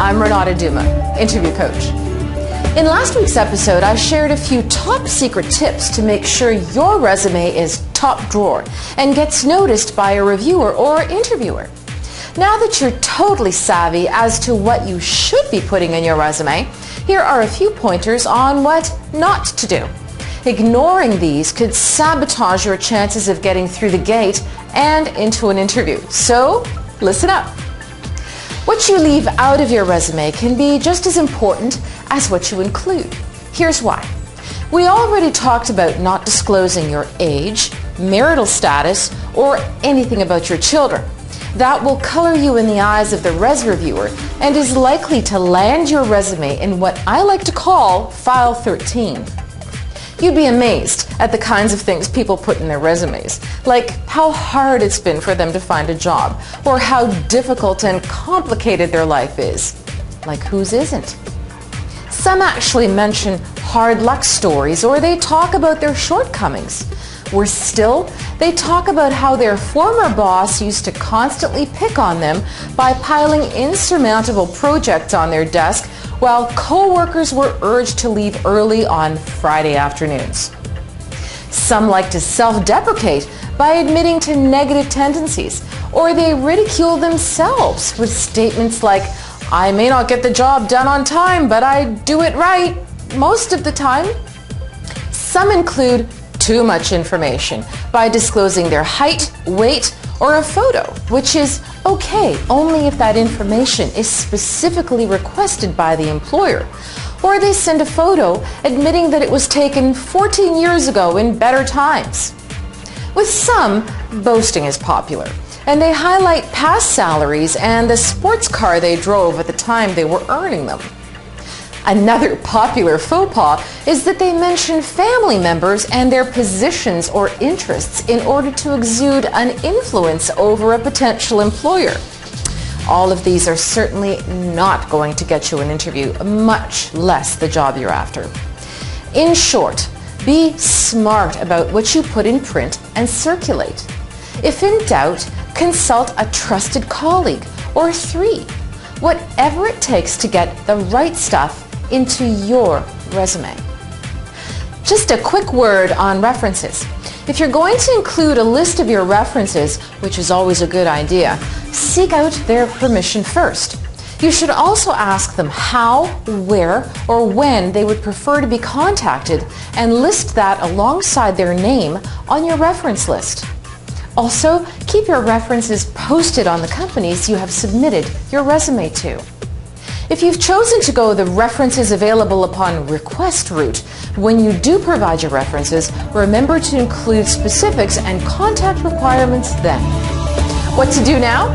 I'm Renata Duma, interview coach. In last week's episode, I shared a few top secret tips to make sure your resume is top drawer and gets noticed by a reviewer or interviewer. Now that you're totally savvy as to what you should be putting in your resume, here are a few pointers on what not to do. Ignoring these could sabotage your chances of getting through the gate and into an interview. So, listen up. What you leave out of your resume can be just as important as what you include. Here's why. We already talked about not disclosing your age, marital status, or anything about your children. That will color you in the eyes of the res reviewer and is likely to land your resume in what I like to call File 13. You'd be amazed at the kinds of things people put in their resumes, like how hard it's been for them to find a job, or how difficult and complicated their life is. Like whose isn't? Some actually mention hard luck stories, or they talk about their shortcomings. Worse still, they talk about how their former boss used to constantly pick on them by piling insurmountable projects on their desk while co-workers were urged to leave early on Friday afternoons. Some like to self-deprecate by admitting to negative tendencies, or they ridicule themselves with statements like, "I may not get the job done on time, but I do it right most of the time." Some include too much information by disclosing their height, weight, or a photo, which is okay only if that information is specifically requested by the employer. Or they send a photo admitting that it was taken 14 years ago in better times. With some, boasting is popular, and they highlight past salaries and the sports car they drove at the time they were earning them. Another popular faux pas is that they mention family members and their positions or interests in order to exude an influence over a potential employer. All of these are certainly not going to get you an interview, much less the job you're after. In short, be smart about what you put in print and circulate. If in doubt, consult a trusted colleague or three. Whatever it takes to get the right stuff into your resume. Just a quick word on references. If you're going to include a list of your references, which is always a good idea, seek out their permission first. You should also ask them how, where, or when they would prefer to be contacted and list that alongside their name on your reference list. Also, keep your references posted on the companies you have submitted your resume to. If you've chosen to go the references available upon request route, when you do provide your references, remember to include specifics and contact requirements then. What to do now?